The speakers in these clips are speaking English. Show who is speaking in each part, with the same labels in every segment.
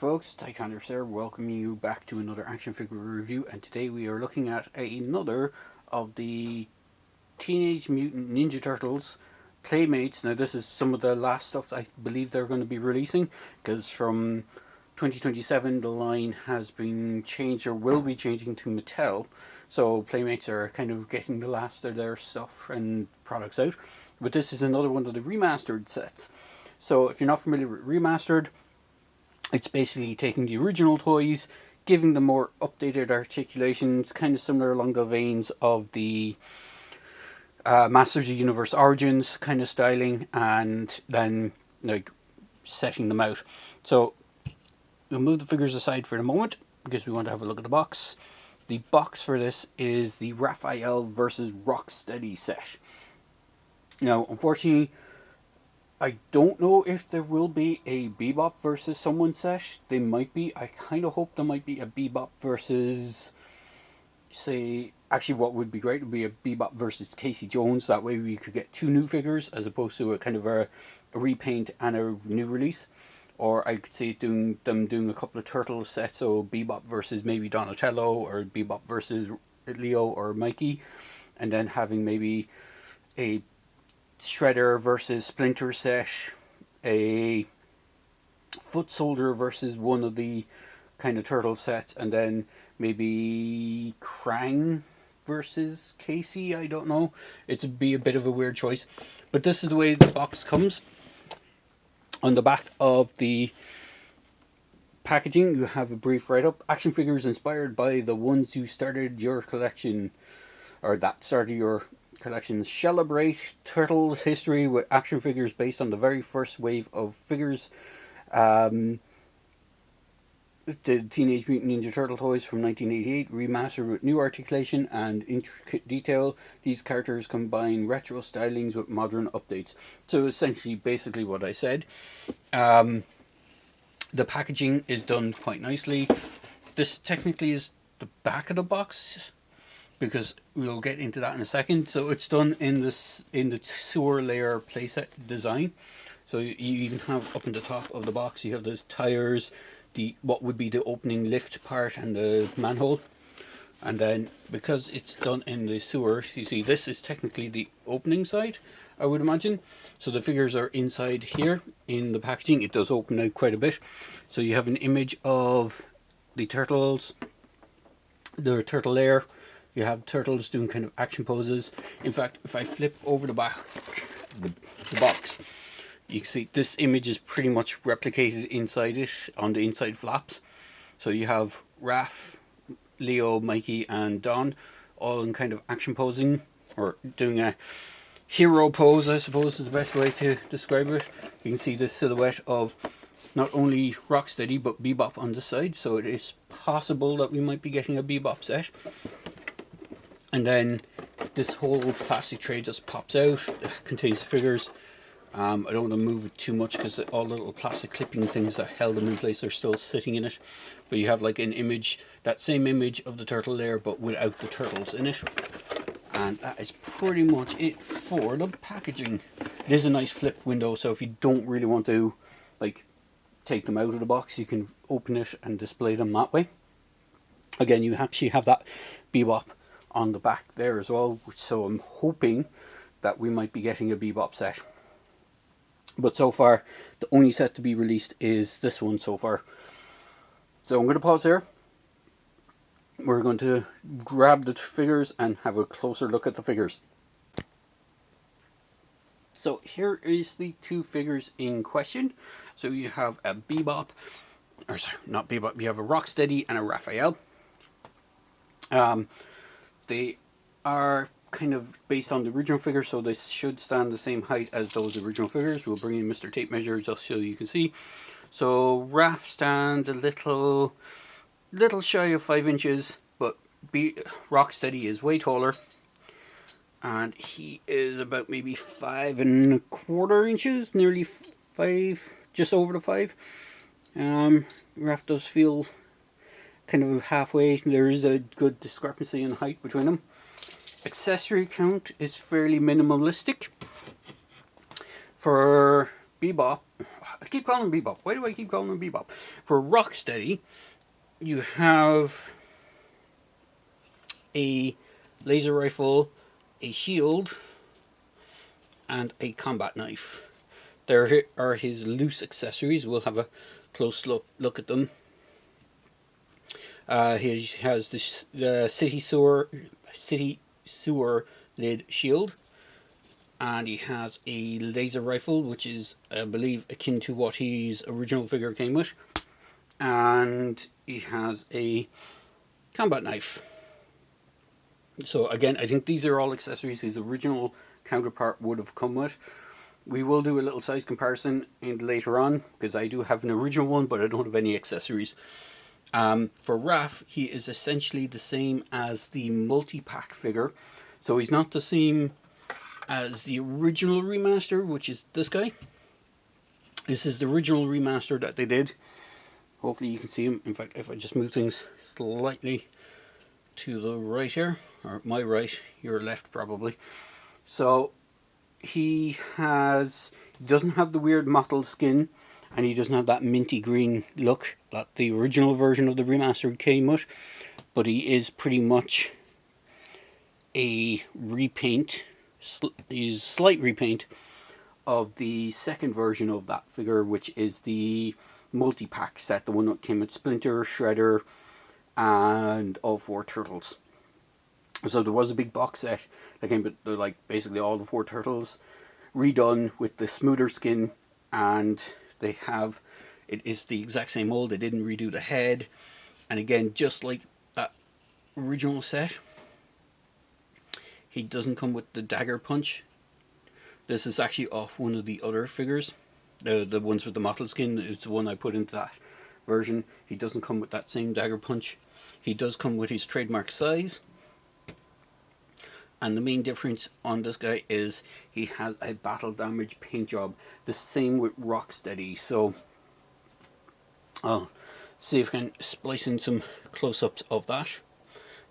Speaker 1: folks, Tyconder sir, welcoming you back to another action figure review, and today we are looking at another of the Teenage Mutant Ninja Turtles Playmates. Now this is some of the last stuff I believe they're going to be releasing, because from 2027 the line has been changed, or will be changing, to Mattel. So Playmates are kind of getting the last of their stuff and products out. But this is another one of the remastered sets. So if you're not familiar with remastered, it's basically taking the original toys, giving them more updated articulations, kind of similar along the veins of the Masters of the Universe Origins kind of styling, and then like setting them out. So we'll move the figures aside for the moment because we want to have a look at the box. The box for this is the Raphael versus Rocksteady set. Now, unfortunately, I don't know if there will be a Bebop versus someone set. They might be. I kind of hope there might be a Bebop versus, say, actually what would be great would be a Bebop versus Casey Jones. That way we could get two new figures as opposed to a kind of a repaint and a new release. Or I could see them doing a couple of turtle sets, so Bebop versus maybe Donatello, or Bebop versus Leo or Mikey, and then having maybe a Shredder versus Splinter set, a Foot Soldier versus one of the kind of turtle sets, and then maybe Krang versus Casey. I don't know. It'd be a bit of a weird choice, but this is the way the box comes. On the back of the packaging, you have a brief write-up. Action figures inspired by the ones who started your collection, or that started your collections. Celebrate Turtles history with action figures based on the very first wave of figures. The Teenage Mutant Ninja Turtle toys from 1988, remastered with new articulation and intricate detail. These characters combine retro stylings with modern updates. So essentially, basically what I said. The packaging is done quite nicely. This technically is the back of the box, because we'll get into that in a second. So it's done in the sewer layer playset design. So you even have up in the top of the box, you have the tires, what would be the opening lift part, and the manhole. And then because it's done in the sewer, you see this is technically the opening side, I would imagine. So the figures are inside here in the packaging. It does open out quite a bit. So you have an image of the turtles, the turtle layer. You have turtles doing kind of action poses. In fact, if I flip over the back, the box, you can see this image is pretty much replicated inside it on the inside flaps. So you have Raph, Leo, Mikey, and Don all in kind of action posing, or doing a hero pose, I suppose is the best way to describe it. You can see the silhouette of not only Rocksteady but Bebop on the side, so it is possible that we might be getting a Bebop set. And then this whole plastic tray just pops out. It contains figures. I don't want to move it too much because all the little plastic clipping things that held them in place are still sitting in it. But you have like an image, that same image of the turtle there, but without the turtles in it. And that is pretty much it for the packaging. It is a nice flip window, so if you don't really want to like take them out of the box, you can open it and display them that way. Again, you actually have that Bebop on the back there as well, so I'm hoping that we might be getting a Bebop set. But so far, the only set to be released is this one so far. So I'm going to pause here. We're going to grab the figures and have a closer look at the figures. So here is the two figures in question. So you have a Bebop, or sorry, not Bebop, you have a Rocksteady and a Raphael. They are kind of based on the original figure, so they should stand the same height as those original figures. We'll bring in Mr. Tape Measure just so you can see. So Raph stands a little shy of 5 inches, but Rocksteady is way taller, and he is about maybe 5¼ inches, nearly 5, just over the 5. Raph does feel kind of halfway. There is a good discrepancy in height between them. Accessory count is fairly minimalistic. For Bebop, I keep calling him Bebop. Why do I keep calling him Bebop? For Rocksteady, you have a laser rifle, a shield, and a combat knife. There are his loose accessories. We'll have a close look at them. He has the city sewer lid shield, and he has a laser rifle, which is, I believe, akin to what his original figure came with, and he has a combat knife. So again, I think these are all accessories his original counterpart would have come with. We will do a little size comparison later on, because I do have an original one, but I don't have any accessories. For Raph, he is essentially the same as the multi-pack figure. So he's not the same as the original remaster, which is this guy. This is the original remaster that they did. Hopefully you can see him. In fact, if I just move things slightly to the right here, or my right, your left probably. So he doesn't have the weird mottled skin, and he doesn't have that minty green look that the original version of the remastered came with, but he is pretty much a repaint, he's slight repaint of the second version of that figure, which is the multi-pack set, the one that came with Splinter, Shredder, and all four turtles. So there was a big box set that came with like basically all the four turtles redone with the smoother skin, and they have, it is the exact same mold. They didn't redo the head, and again, just like that original set, he doesn't come with the dagger punch. This is actually off one of the other figures, the ones with the mottled skin. It's the one I put into that version. He doesn't come with that same dagger punch. He does come with his trademark size. And the main difference on this guy is he has a battle damage paint job. The same with Rocksteady. So I'll see if I can splice in some close-ups of that.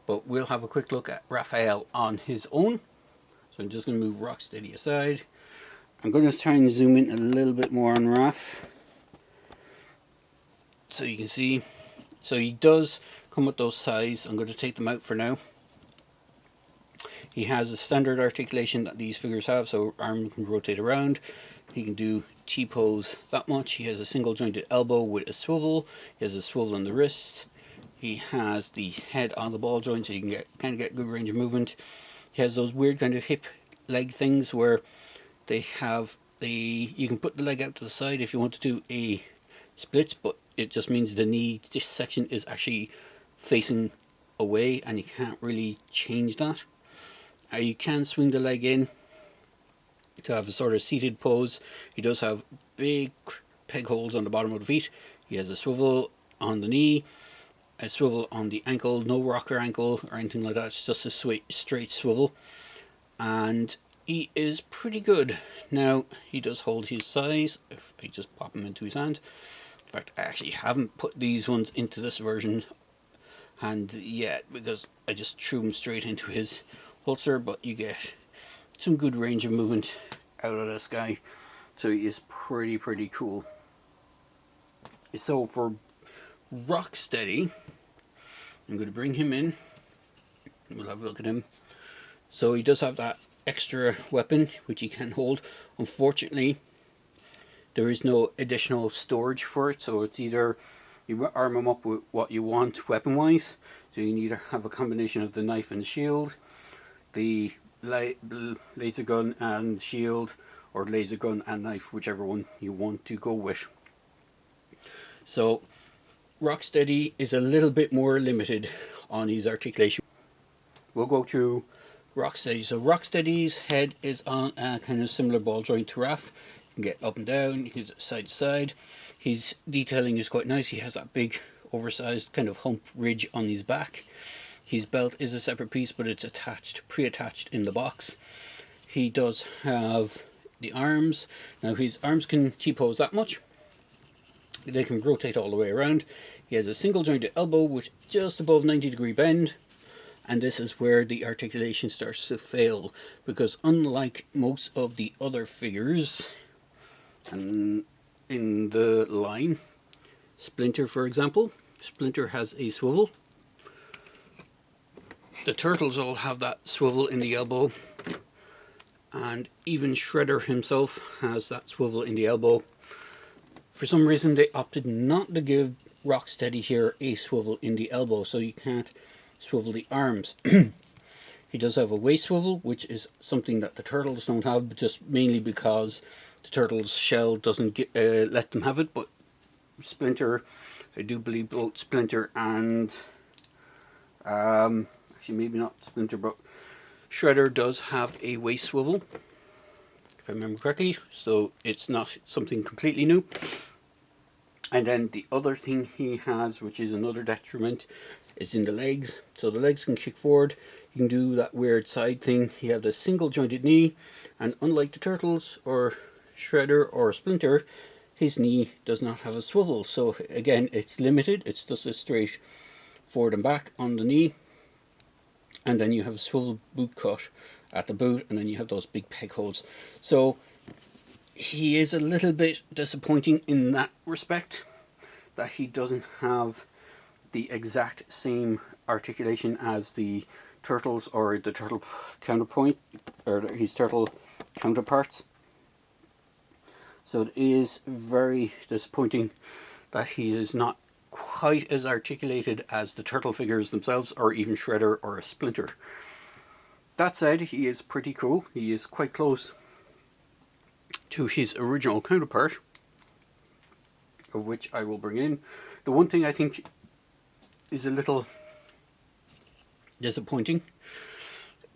Speaker 1: But we'll have a quick look at Raphael on his own. So I'm just going to move Rocksteady aside. I'm going to try and zoom in a little bit more on Raph, so you can see. So he does come with those size. I'm going to take them out for now. He has a standard articulation that these figures have, so arm can rotate around. He can do T-pose that much. He has a single jointed elbow with a swivel. He has a swivel on the wrists. He has the head on the ball joint, so you can kind of get good range of movement. He has those weird kind of hip leg things where they have you can put the leg out to the side if you want to do a splits, but it just means the knee section is actually facing away, and you can't really change that. You can swing the leg in to have a sort of seated pose. He does have big peg holes on the bottom of the feet. He has a swivel on the knee, a swivel on the ankle, no rocker ankle or anything like that. It's just a straight swivel, and he is pretty good. Now, he does hold his size if I just pop him into his hand. In fact, I actually haven't put these ones into this version hand yet because I just threw them straight into his holster, but you get some good range of movement out of this guy, so he is pretty cool. So for Rocksteady, I'm going to bring him in and we'll have a look at him. So he does have that extra weapon which he can hold. Unfortunately, there is no additional storage for it, so it's either you arm him up with what you want weapon wise, so you can either have a combination of the knife and shield, the laser gun and shield, or laser gun and knife, whichever one you want to go with. So Rocksteady is a little bit more limited on his articulation. We'll go through Rocksteady. So Rocksteady's head is on a kind of similar ball joint to Raph. You can get up and down, you can get side to side. His detailing is quite nice. He has that big oversized kind of hump ridge on his back. His belt is a separate piece, but it's pre-attached in the box. He does have the arms. Now his arms can T-pose that much. They can rotate all the way around. He has a single jointed elbow with just above 90-degree bend, and this is where the articulation starts to fail, because unlike most of the other figures, and in the line. Splinter, for example. Splinter has a swivel. The Turtles all have that swivel in the elbow, and even Shredder himself has that swivel in the elbow. For some reason they opted not to give Rocksteady here a swivel in the elbow, so you can't swivel the arms. He does have a waist swivel, which is something that the Turtles don't have, but just mainly because the Turtles' shell doesn't let them have it. But Splinter, I do believe both Splinter and actually maybe not Splinter, but Shredder does have a waist swivel, if I remember correctly, so it's not something completely new. And then the other thing he has, which is another detriment, is in the legs. So the legs can kick forward. You can do that weird side thing. You have the single jointed knee, and unlike the Turtles or Shredder or Splinter, his knee does not have a swivel. So again, it's limited. It's just a straight forward and back on the knee. And then you have a swivel boot cut at the boot, and then you have those big peg holes. So he is a little bit disappointing in that respect, that he doesn't have the exact same articulation as the Turtles or the Turtle counterpoint, or his Turtle counterparts. So it is very disappointing that he is not quite as articulated as the Turtle figures themselves, or even Shredder or Splinter. That said, he is pretty cool. He is quite close to his original counterpart, of which I will bring in. The one thing I think is a little disappointing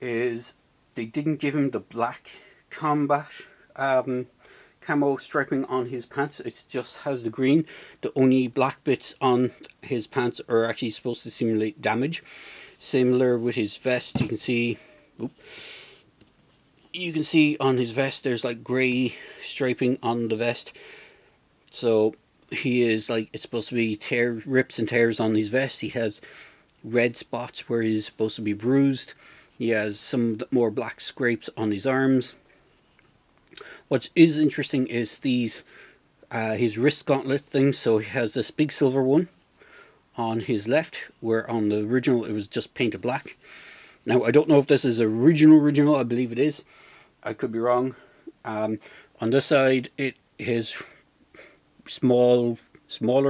Speaker 1: is they didn't give him the black combat camo striping on his pants. It just has the green. The only black bits on his pants are actually supposed to simulate damage. Similar with his vest, you can see on his vest there's like grey striping on the vest. So he is like, it's supposed to be rips and tears on his vest. He has red spots where he's supposed to be bruised. He has some more black scrapes on his arms. What is interesting is these his wrist gauntlet thing. So he has this big silver one on his left, where on the original it was just painted black. Now I don't know if this is original. I believe it is. I could be wrong. On this side, it is smaller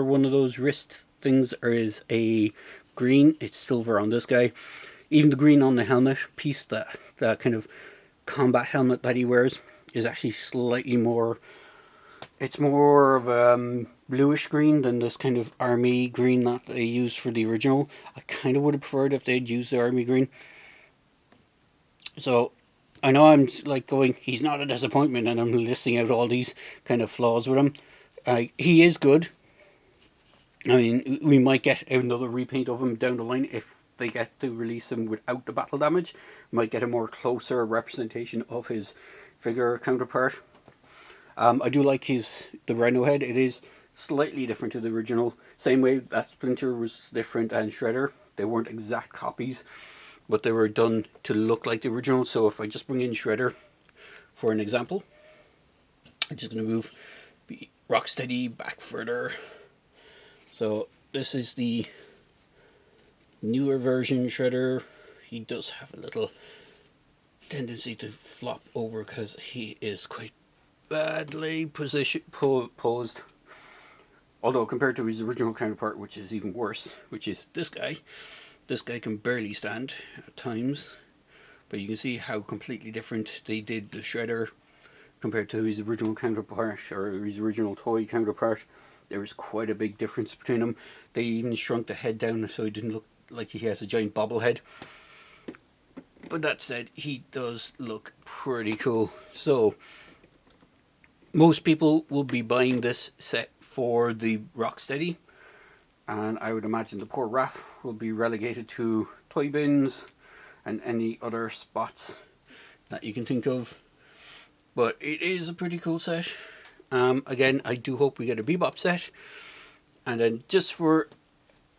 Speaker 1: one of those wrist things is a green. It's silver on this guy. Even the green on the helmet piece, that kind of combat helmet that he wears, is actually slightly more. It's more of a bluish green than this kind of army green that they used for the original. I kind of would have preferred if they'd used the army green. So I know I'm like going, he's not a disappointment, and I'm listing out all these kind of flaws with him. He is good. I mean, we might get another repaint of him down the line if they get to release him without the battle damage. Might get a more closer representation of his figure counterpart. I do like the Rhino head. It is slightly different to the original. Same way that Splinter was different and Shredder. They weren't exact copies, but they were done to look like the original. So if I just bring in Shredder for an example, I'm just going to move Rocksteady back further. So this is the newer version Shredder. He does have a little tendency to flop over because he is quite badly posed. Although compared to his original counterpart, which is even worse, which is this guy. This guy can barely stand at times, but you can see how completely different they did the Shredder compared to his original counterpart, or his original toy counterpart. There was quite a big difference between them. They even shrunk the head down so he didn't look like he has a giant bobblehead. But that said, he does look pretty cool. So most people will be buying this set for the Rocksteady, and I would imagine the poor raph will be relegated to toy bins and any other spots that you can think of. But it is a pretty cool set. Again, I do hope we get a Bebop set. And then just for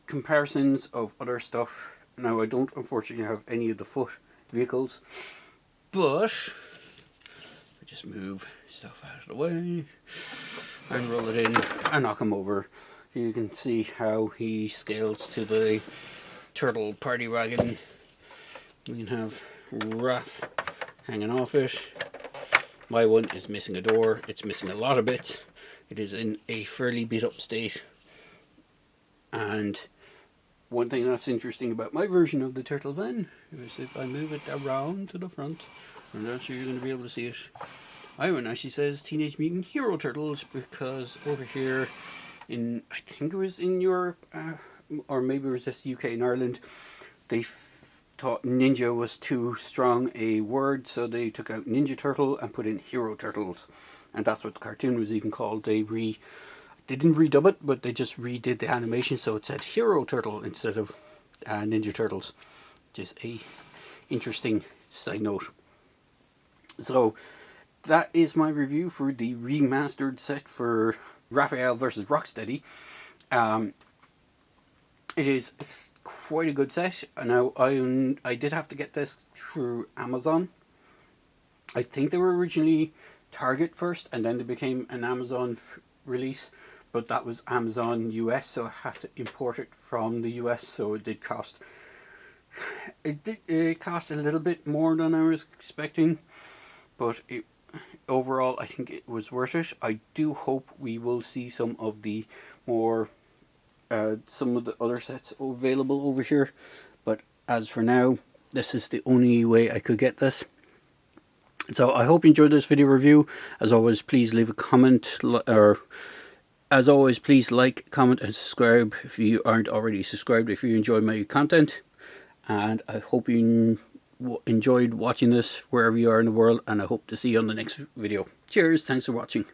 Speaker 1: comparisons of other stuff, now I don't unfortunately have any of the foot vehicles, but I just move stuff out of the way and roll it in and knock him over. You can see how he scales to the turtle party wagon. We can have raph hanging off it. My one is missing a door. It's missing a lot of bits. It is in a fairly beat up state. And one thing that's interesting about my version of the turtle van is if I move it around to the front, I'm not sure you're going to be able to see it. My one actually says Teenage Mutant Hero Turtles, because over here in, I think it was in Europe, or maybe it was just UK and Ireland, they thought ninja was too strong a word, so they took out Ninja Turtle and put in Hero Turtles, and that's what the cartoon was even called. They didn't redub it, but they just redid the animation, so it said Hero Turtle instead of Ninja Turtles. Just a interesting side note. So that is my review for the remastered set for Raphael vs. Rocksteady. It is quite a good set. Now, I did have to get this through Amazon. I think they were originally Target first, and then they became an Amazon release, but that was Amazon US, so I have to import it from the US, so it did cost. It cost a little bit more than I was expecting, but overall I think it was worth it. I do hope we will see some of the more some of the other sets available over here, but as for now, this is the only way I could get this. So I hope you enjoyed this video review. As always, please leave a comment, or as always, please like, comment and subscribe if you aren't already subscribed, if you enjoy my content. And I hope you enjoyed watching this wherever you are in the world, and I hope to see you on the next video. Cheers, thanks for watching.